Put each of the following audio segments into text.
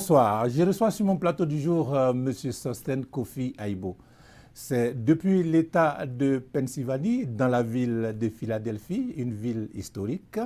bonsoir. Je reçois sur mon plateau du jour M. Sostène Kofi Aïbo. C'est depuis l'État de Pennsylvanie, dans la ville de Philadelphie, une ville historique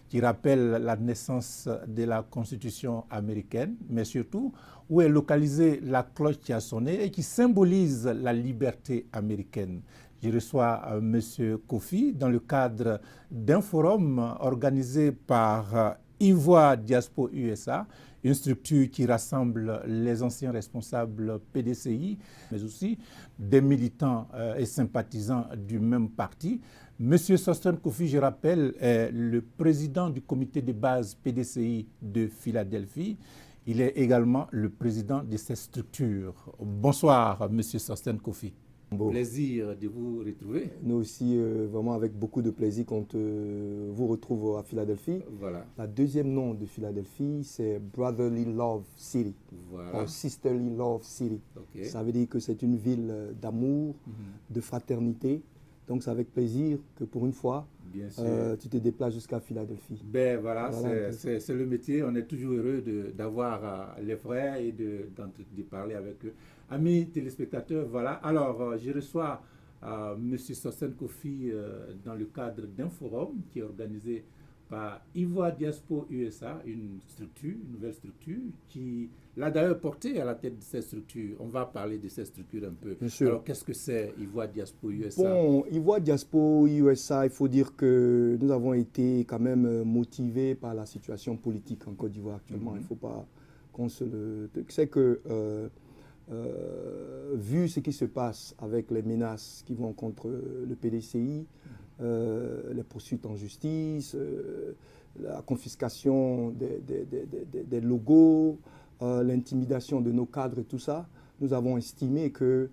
qui rappelle la naissance de la Constitution américaine, mais surtout où est localisée la cloche qui a sonné et qui symbolise la liberté américaine. Je reçois M. Kofi dans le cadre d'un forum organisé par Ivoire Diaspora USA, une structure qui rassemble les anciens responsables PDCI, mais aussi des militants et sympathisants du même parti. Monsieur Sostène Kofi, je rappelle, est le président du comité de base PDCI de Philadelphie. Il est également le président de cette structure. Bonsoir, Monsieur Sostène Kofi. Bon. Plaisir de vous retrouver. Nous aussi, vraiment avec beaucoup de plaisir qu'on vous retrouve à Philadelphie. Voilà. La deuxième nom de Philadelphie, c'est Brotherly Love City, voilà. Sisterly Love City. Okay. Ça veut dire que c'est une ville d'amour, de fraternité. Donc c'est avec plaisir que pour une fois, tu te déplaces jusqu'à Philadelphie. Ben voilà, c'est le métier. On est toujours heureux d'avoir les frères et de parler avec eux. Amis téléspectateurs, voilà. Alors, je reçois M. Sostène Kofi dans le cadre d'un forum qui est organisé par Ivoire Diaspora USA, une nouvelle structure, qui l'a d'ailleurs porté à la tête de cette structure. On va parler de cette structure un peu. Alors, qu'est-ce que c'est Ivoire Diaspora USA? Bon, Ivoire Diaspora USA, il faut dire que nous avons été quand même motivés par la situation politique en Côte d'Ivoire actuellement. Il ne faut pas qu'on se le... C'est que... vu ce qui se passe avec les menaces qui vont contre le PDCI, les poursuites en justice, la confiscation des logos, l'intimidation de nos cadres et tout ça, nous avons estimé qu'il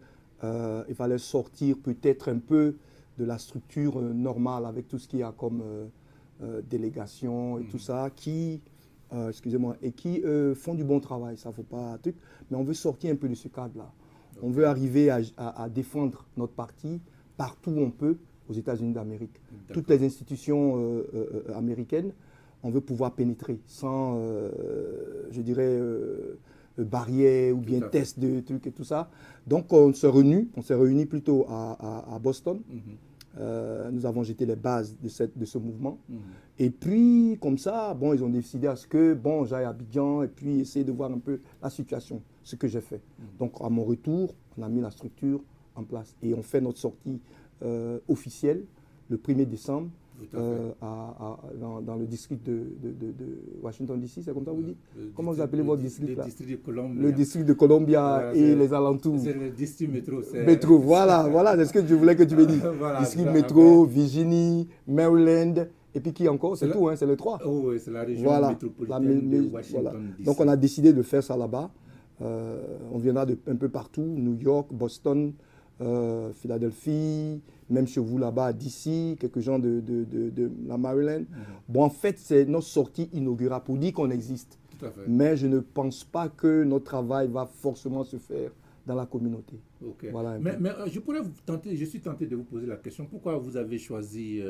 fallait sortir peut-être un peu de la structure normale avec tout ce qu'il y a comme délégation et tout ça qui... excusez-moi, et qui font du bon travail, ça ne faut pas... Mais on veut sortir un peu de ce cadre-là. Okay. On veut arriver à défendre notre parti partout où on peut aux États-Unis d'Amérique. Toutes les institutions américaines, on veut pouvoir pénétrer sans, je dirais, barrières ou bien tests de trucs et tout ça. Donc on s'est réunis plutôt à Boston. Nous avons jeté les bases de ce mouvement. Et puis, comme ça, bon, ils ont décidé à ce que bon, j'aille à Abidjan et puis essayer de voir un peu la situation, ce que j'ai fait. Donc, à mon retour, on a mis la structure en place. Et on fait notre sortie officielle le 1er décembre dans le district de Washington DC, c'est comme ça vous dites? Comment vous appelez votre district là? Le district de Columbia et les alentours. C'est le district métro. Métro, voilà, c'est ce que je voulais que tu me dises. Voilà, district métro, Virginie, Maryland, et puis qui encore? C'est tout, hein, c'est les trois. Oh, oui, c'est la région métropolitaine de Washington DC. Donc on a décidé de faire ça là-bas. On viendra un peu partout, New York, Boston, Philadelphie, même chez vous là-bas, DC, quelques gens de la Maryland. Bon, en fait, c'est notre sortie inaugurale pour dire qu'on existe. Tout à fait. Mais je ne pense pas que notre travail va forcément se faire dans la communauté. Okay. Voilà mais je suis tenté de vous poser la question, pourquoi vous avez choisi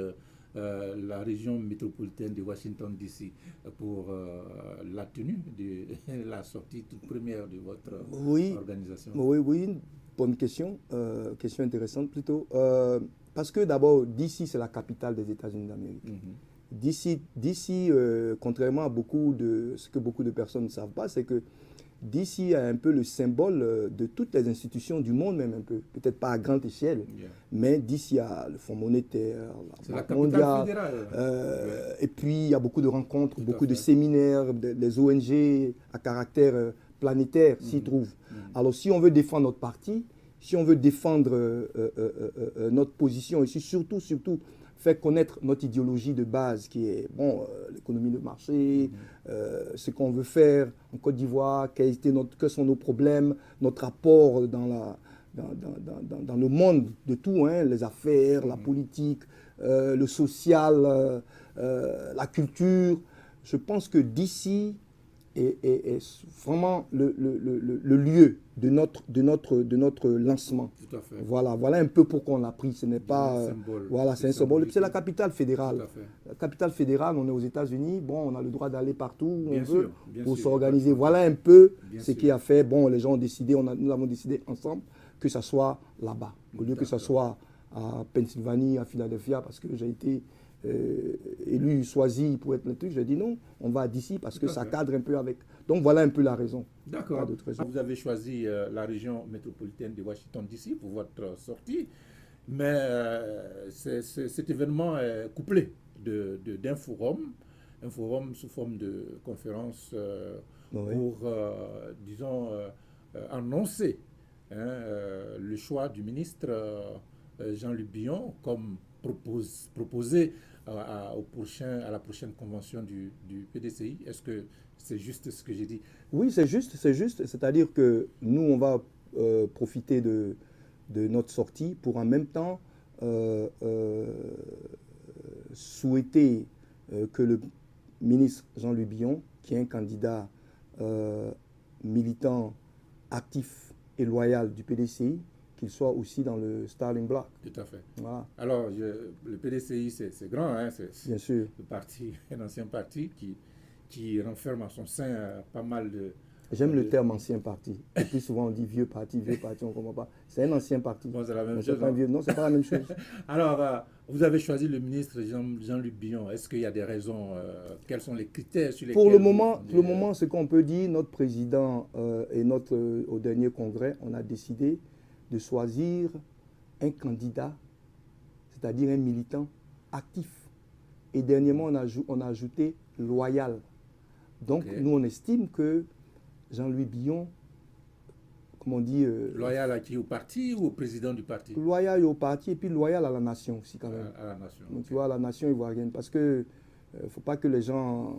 la région métropolitaine de Washington DC pour la tenue de la sortie toute première de votre organisation? Oui. Bonne question, question intéressante plutôt. Parce que d'abord, DC, c'est la capitale des États-Unis d'Amérique. DC, contrairement à ce que beaucoup de personnes ne savent pas, c'est que DC est un peu le symbole de toutes les institutions du monde, même un peu. Peut-être pas à grande échelle, mais DC a le Fonds monétaire, la Banque mondiale. Et puis, il y a beaucoup de rencontres, beaucoup de séminaires, des ONG à caractère planétaire s'y trouvent. Alors, si on veut défendre notre parti, si on veut défendre notre position et surtout faire connaître notre idéologie de base qui est l'économie de marché, ce qu'on veut faire en Côte d'Ivoire, quels sont nos problèmes, notre apport dans le monde de tout, hein, les affaires, la politique, le social, la culture. Je pense que DC est vraiment le lieu de notre lancement. Tout à fait. Voilà un peu pourquoi on l'a pris. Ce n'est pas... symbole. Voilà, c'est un symbole. C'est la capitale fédérale. Tout à fait. La capitale fédérale, on est aux États-Unis. Bon, on a le droit d'aller partout où on veut pour sûr, s'organiser. Voilà un peu bien ce sûr. qui a fait. Bon, les gens ont décidé, nous avons décidé ensemble que ça soit là-bas, au lieu que ça soit à Pennsylvanie, à Philadelphia, parce que j'ai été élu, choisi pour être le truc. J'ai dit non, on va d'ici parce que ça cadre un peu avec. Donc voilà un peu la raison. D'accord. Vous avez choisi la région métropolitaine de Washington DC pour votre sortie, mais cet événement est couplé d'un forum, un forum sous forme de conférence pour, disons, annoncer le choix du ministre Jean-Luc Billon comme proposé à la prochaine convention du PDCI. Est-ce que c'est juste ce que j'ai dit? Oui, c'est juste. C'est-à-dire que nous, on va profiter de notre sortie pour en même temps souhaiter que le ministre Jean-Luc Billon, qui est un candidat militant, actif et loyal du PDCI, qu'il soit aussi dans le Starting Block. Tout à fait. Voilà. Alors, le PDCI, c'est grand, hein, bien sûr. Le parti, un ancien parti qui renferme en son sein pas mal de... J'aime le terme ancien parti. Et plus souvent on dit vieux parti, on ne comprend pas. C'est un ancien parti. Bon, c'est la même chose. Non, c'est pas la même chose. Alors, vous avez choisi le ministre Jean-Luc Billon. Est-ce qu'il y a des raisons? Quels sont les critères sur lesquels... Pour le moment, ce qu'on peut dire, notre président et au dernier congrès, on a décidé de choisir un candidat, c'est-à-dire un militant actif. Et dernièrement, on a ajouté loyal. Donc, nous, on estime que Jean-Louis Billon, comme on dit... loyal à qui? Au parti ou au président du parti? Loyal au parti et puis loyal à la nation aussi, quand même. À la nation. Donc, tu vois, à la nation ivoirienne. Parce que ne faut pas que les gens...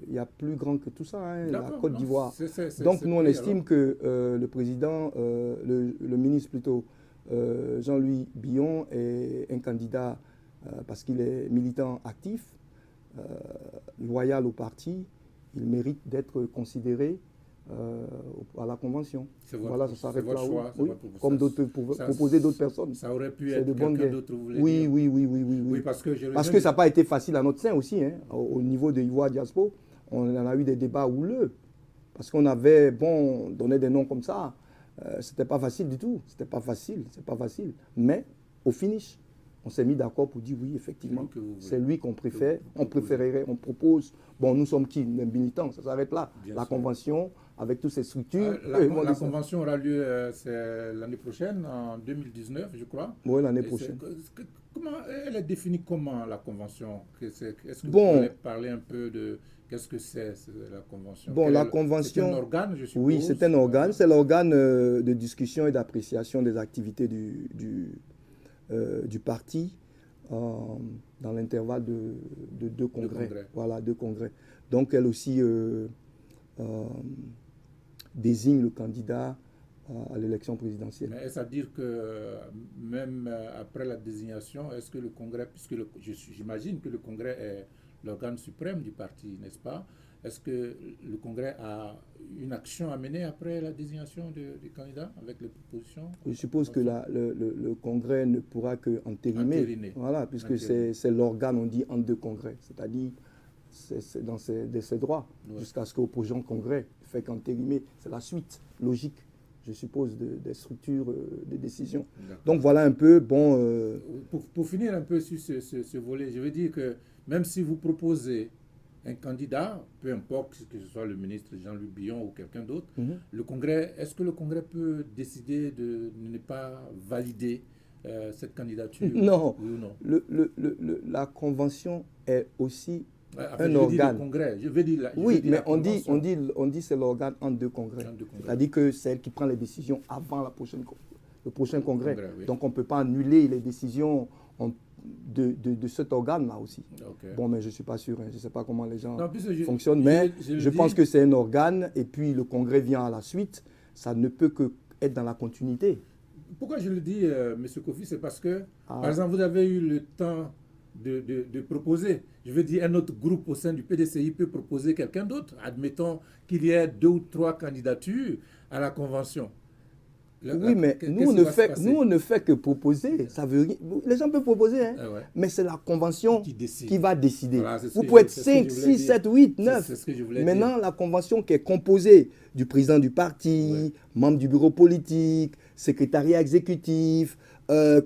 Il y a plus grand que tout ça, hein, la Côte d'Ivoire. Donc, nous, on estime que le président, le ministre plutôt, Jean-Louis Billon, est un candidat parce qu'il est militant actif, loyal au parti. Il mérite d'être considéré à la convention. Voilà, ça s'arrête là. Oui, comme proposer d'autres personnes. Ça aurait pu être quelqu'un d'autre, vous voulez dire? Oui, parce que ça n'a pas été facile à notre sein aussi. Hein. Au niveau de Ivoire Diaspo, on en a eu des débats houleux. Parce qu'on avait, donné des noms comme ça. C'était pas facile du tout. C'est pas facile. Mais au finish, on s'est mis d'accord pour dire oui, effectivement, c'est lui qu'on préfère. On propose. Bon, nous sommes qui? Les militants, ça s'arrête là. La convention, avec toutes ces structures. La convention aura lieu l'année prochaine, en 2019, je crois. Oui, l'année prochaine. Comment elle est définie comment, la convention? Est-ce que vous pouvez parler un peu de qu'est-ce que c'est la convention? La convention... C'est un organe, je suppose? Oui, c'est un organe. C'est l'organe de discussion et d'appréciation des activités du parti dans l'intervalle de deux congrès. Voilà, 2 congrès. Donc, elle aussi désigne le candidat à l'élection présidentielle. Mais est-ce à dire que même après la désignation, est-ce que le congrès, puisque j'imagine que le congrès est l'organe suprême du parti, n'est-ce pas? Est-ce que le congrès a une action à mener après la désignation du candidat avec les propositions? Je suppose que le congrès ne pourra que entériner. Voilà, puisque c'est l'organe, on dit, entre 2 congrès. C'est-à-dire, c'est dans ses droits, jusqu'à ce qu'au prochain congrès fait qu'entériner. C'est la suite logique, je suppose, des structures de décision. Donc voilà un peu, Pour finir un peu sur ce volet, je veux dire que même si vous proposez un candidat, peu importe que ce soit le ministre Jean-Luc Billon ou quelqu'un d'autre, le Congrès, est-ce que le Congrès peut décider de ne pas valider cette candidature? Non. Oui ou non? La convention est aussi un organe. Mais on dit c'est l'organe en 2 congrès. C'est-à-dire que c'est elle qui prend les décisions avant le prochain congrès. Donc on ne peut pas annuler les décisions de cet organe-là aussi. Bon, mais je ne suis pas sûr, je ne sais pas comment les gens fonctionnent, mais je pense que c'est un organe et puis le congrès vient à la suite. Ça ne peut que être dans la continuité. Pourquoi je le dis, M. Kofi, c'est parce que, par exemple, vous avez eu le temps de proposer. Je veux dire, un autre groupe au sein du PDCI peut proposer quelqu'un d'autre. Admettons qu'il y ait 2 ou 3 candidatures à la convention. Oui, mais nous, on ne fait que proposer. Ça veut rien. Les gens peuvent proposer, hein, ouais. Mais c'est la convention qui va décider. Voilà, vous pouvez être 5, 6, 7, 8, 9. C'est ce que je voulais Maintenant, dire. la convention qui est composée du président du parti, membre du bureau politique, secrétariat exécutif,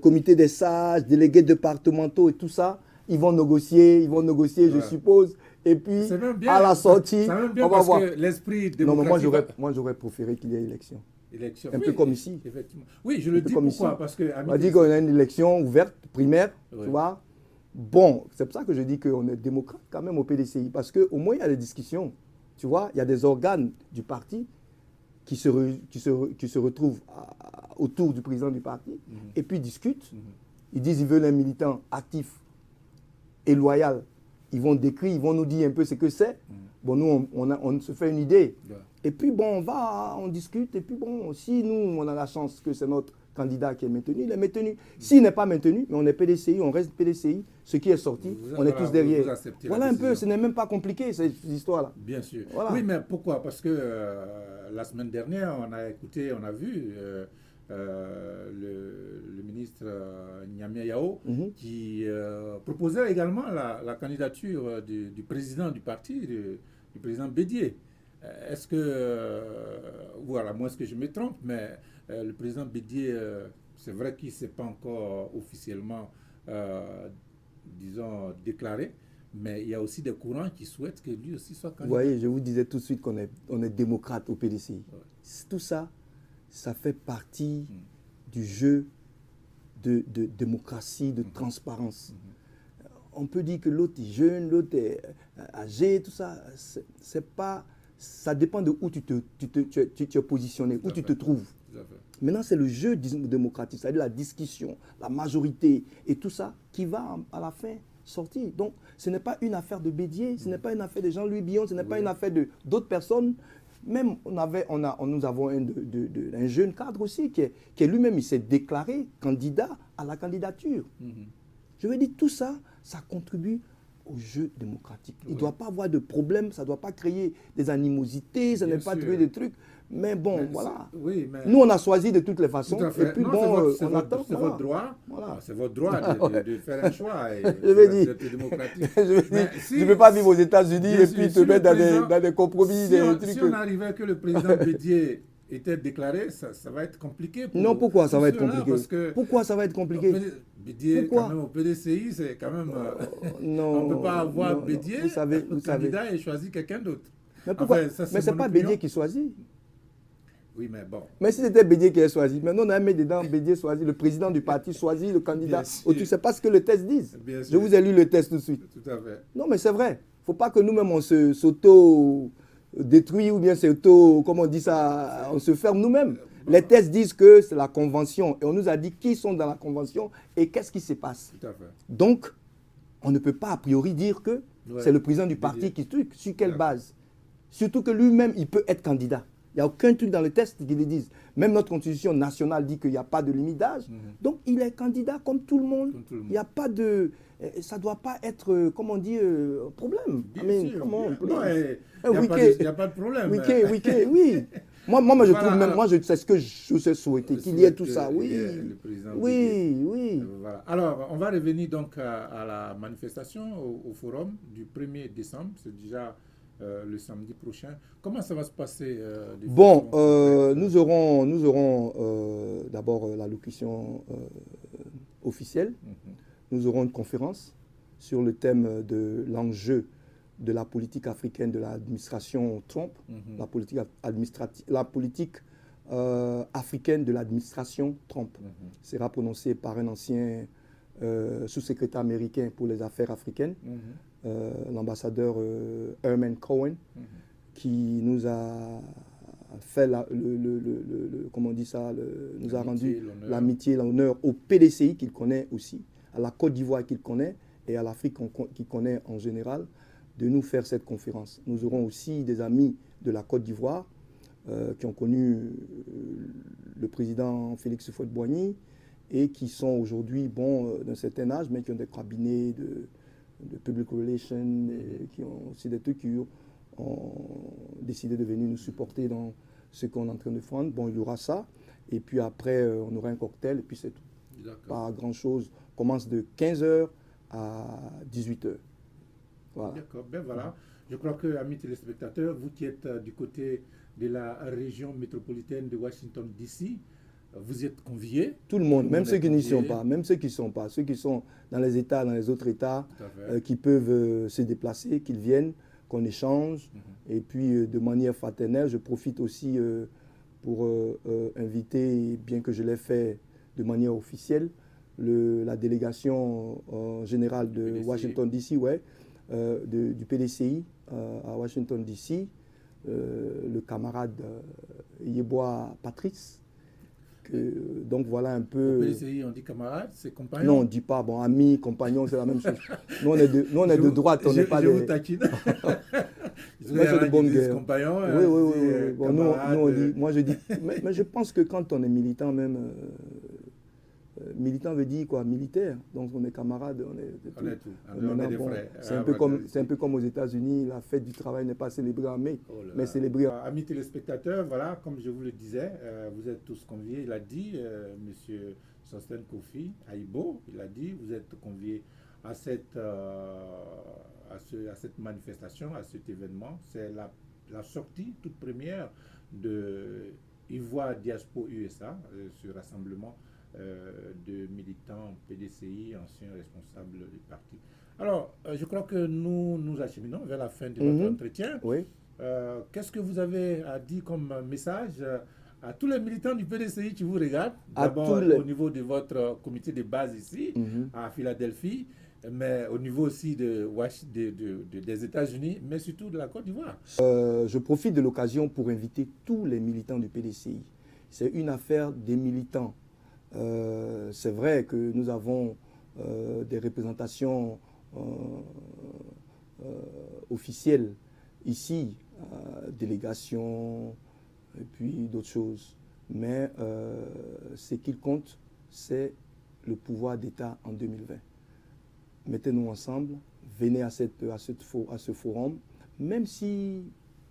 comité des sages, délégués départementaux et tout ça, ils vont négocier, je suppose. Et puis, à la sortie, on va voir. L'esprit démocratique... Non, mais moi, j'aurais préféré qu'il y ait élection. Un peu comme ici. Effectivement. Oui, je le dis pourquoi ici. Parce que... On a dit qu'on a une élection ouverte, primaire, tu vois. Bon, c'est pour ça que je dis qu'on est démocrate quand même au PDCI. Parce qu'au moins, il y a des discussions. Tu vois, il y a des organes du parti qui se retrouvent autour du président du parti et puis discutent. Ils disent qu'ils veulent un militant actif et loyal. Ils vont décrire, ils vont nous dire un peu ce que c'est. Bon, nous, on se fait une idée. Et puis, bon, on discute. Et puis, bon, si nous, on a la chance que c'est notre candidat qui est maintenu, il est maintenu. S'il n'est pas maintenu, mais on est PDCI, on reste PDCI, ce qui est sorti, on est tous derrière. Voilà un peu, ce n'est même pas compliqué, cette histoire-là. Bien sûr. Voilà. Oui, mais pourquoi? Parce que la semaine dernière, on a vu le ministre Niamey Yao qui proposait également la candidature du président du parti, du président Bédié. Est-ce que, voilà, moi est-ce que je me trompe, mais le président Bédié, c'est vrai qu'il ne s'est pas encore officiellement, disons, déclaré, mais il y a aussi des courants qui souhaitent que lui aussi soit candidat. Vous voyez, je vous disais tout de suite qu'on est démocrate au PDCI. Tout ça, ça fait partie du jeu de démocratie, de transparence. On peut dire que l'autre est jeune, l'autre est âgé, tout ça, c'est pas... Ça dépend de où tu es positionné, où tu te trouves. Maintenant, c'est le jeu démocratique, c'est-à-dire la discussion, la majorité et tout ça qui va à la fin sortir. Donc, ce n'est pas une affaire de Bédié, ce n'est pas une affaire de Jean-Louis Billon, ce n'est pas une affaire d'autres personnes. Même, nous avons un jeune cadre aussi qui est lui-même, il s'est déclaré candidat à la candidature. Je veux dire, tout ça, ça contribue au jeu démocratique. Il ne doit pas avoir de problème, ça ne doit pas créer des animosités, ça ne doit pas créer des trucs. Mais bon, voilà. Oui, mais nous, on a choisi de toutes les façons. Et puis, non, bon, on attend. C'est votre droit. Voilà. C'est votre droit de faire un choix. Je veux dire, je ne peux pas vivre aux États-Unis et puis te mettre dans des compromis. Si on arrivait que le président Bédié était déclaré, ça va être compliqué. Non, pourquoi ça va être compliqué? Pourquoi ça va être compliqué? Bédié, quand même, au PDCI, c'est quand même... non, on ne peut pas avoir Bédié, candidat, et choisir quelqu'un d'autre. Mais pourquoi? Mais ce n'est pas Bédié qui choisit. Oui, mais bon. Mais si c'était Bédié qui a choisi, maintenant on a mis dedans Bédié choisit, le président du parti choisit le candidat. Tu sais pas ce que le test dit. Je vous ai lu le test tout de suite. Tout à fait. Non, mais c'est vrai. Il ne faut pas que nous-mêmes on s'auto-détruit ou bien comment on dit ça, on se ferme nous-mêmes. Les tests disent que c'est la convention et on nous a dit qui sont dans la convention et qu'est-ce qui se passe. Tout à fait. Donc, on ne peut pas a priori dire que c'est le président du parti qui truc. Sur quelle base? Surtout que lui-même, il peut être candidat. Il n'y a aucun truc dans le test qui le dise. Même notre constitution nationale dit qu'il n'y a pas de limite d'âge. Donc, il est candidat comme tout le monde. Il n'y a pas de... Ça ne doit pas être, comment on dit, problème. Bien sûr. Comment on peut dire? Il n'y a pas de problème. Oui. Moi, je trouve même, c'est ce que je souhaitais, qu'il y ait tout ça. Oui. Voilà. Alors, on va revenir donc à la manifestation au forum du 1er décembre. C'est déjà le samedi prochain. Comment ça va se passer? Bon, nous aurons d'abord l'allocution officielle. Nous aurons une conférence sur le thème de l'enjeu de la politique africaine de l'administration Trump, la politique africaine de l'administration Trump. Sera prononcé par un ancien sous-secrétaire américain pour les affaires africaines, l'ambassadeur Herman Cohen, qui nous a fait comment on dit ça, nous a rendu l'amitié, l'honneur au PDCI qu'il connaît aussi, à la Côte d'Ivoire qu'il connaît et à l'Afrique qu'il connaît en général, de nous faire cette conférence. Nous aurons aussi des amis de la Côte d'Ivoire qui ont connu le président Félix Houphouët-Boigny et qui sont aujourd'hui, bon, d'un certain âge, mais qui ont des cabinets de public relations, et qui ont aussi des trucs qui ont décidé de venir nous supporter dans ce qu'on est en train de faire. Bon, il y aura ça, et puis après, on aura un cocktail, et puis c'est tout. Pas grand-chose. On commence de 15h à 18h. Voilà. D'accord, ben voilà. Je crois que, amis téléspectateurs, vous qui êtes du côté de la région métropolitaine de Washington, D.C., vous êtes conviés. Tout le monde, même ceux qui n'y sont pas, même ceux qui ne sont pas, ceux qui sont dans les États, dans les autres États, qui peuvent se déplacer, qu'ils viennent, qu'on échange. Et puis, de manière fraternelle, je profite aussi pour inviter, bien que je l'ai fait de manière officielle, la délégation générale de PDCI. Washington, D.C., ouais, du PDCI à Washington, D.C., le camarade Yeboah Patrice. Donc voilà un peu. Au PDCI, on dit camarade, c'est compagnon? Non, on ne dit pas. Bon, ami, compagnon, c'est la même chose. Nous, on est de droite, on n'est pas des. Je vous taquine. Ils sont de bonne guerre. Compagnon, oui. Bon, nous, on dit. Moi, je dis. Mais je pense que quand on est militant, même. Militant veut dire quoi? Militaire. Donc on est camarades, on est tout. On est des frères. C'est un peu comme aux États-Unis, la fête du travail n'est pas célébrée en mai, mais célébrée. Amis téléspectateurs, voilà, comme je vous le disais, vous êtes tous conviés. Il a dit, Monsieur Sostène Kofi Aibo, il a dit, vous êtes conviés à cette manifestation, à cet événement. C'est la sortie toute première de Ivoire Diaspora USA, ce rassemblement de militants PDCI, anciens responsables du parti. Alors, je crois que nous acheminons vers la fin de notre entretien. Oui. Qu'est-ce que vous avez à dire comme message à tous les militants du PDCI qui vous regardent? D'abord au niveau de votre comité de base ici, à Philadelphie, mais au niveau aussi des États-Unis, mais surtout de la Côte d'Ivoire. Je profite de l'occasion pour inviter tous les militants du PDCI. C'est une affaire des militants. C'est vrai que nous avons des représentations officielles ici, délégations et puis d'autres choses. Mais ce qui compte, c'est le pouvoir d'État en 2020. Mettez-nous ensemble, venez à ce forum, même si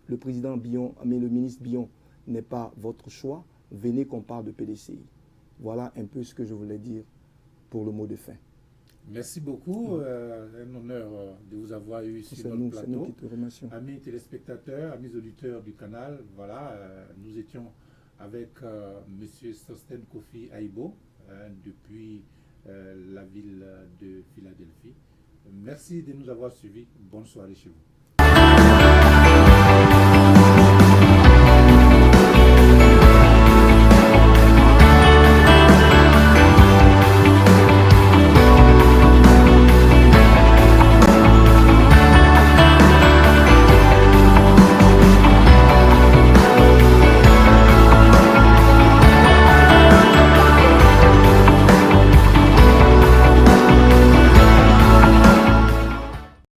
le président Billon, mais le ministre Billon n'est pas votre choix, venez qu'on parle de PDCI. Voilà un peu ce que je voulais dire pour le mot de fin. Merci beaucoup. Un honneur de vous avoir eu sur notre plateau. C'est nous qui te remercions. Amis téléspectateurs, amis auditeurs du canal, voilà, nous étions avec M. Sostène Kofi Aibo depuis la ville de Philadelphie. Merci de nous avoir suivis. Bonne soirée chez vous.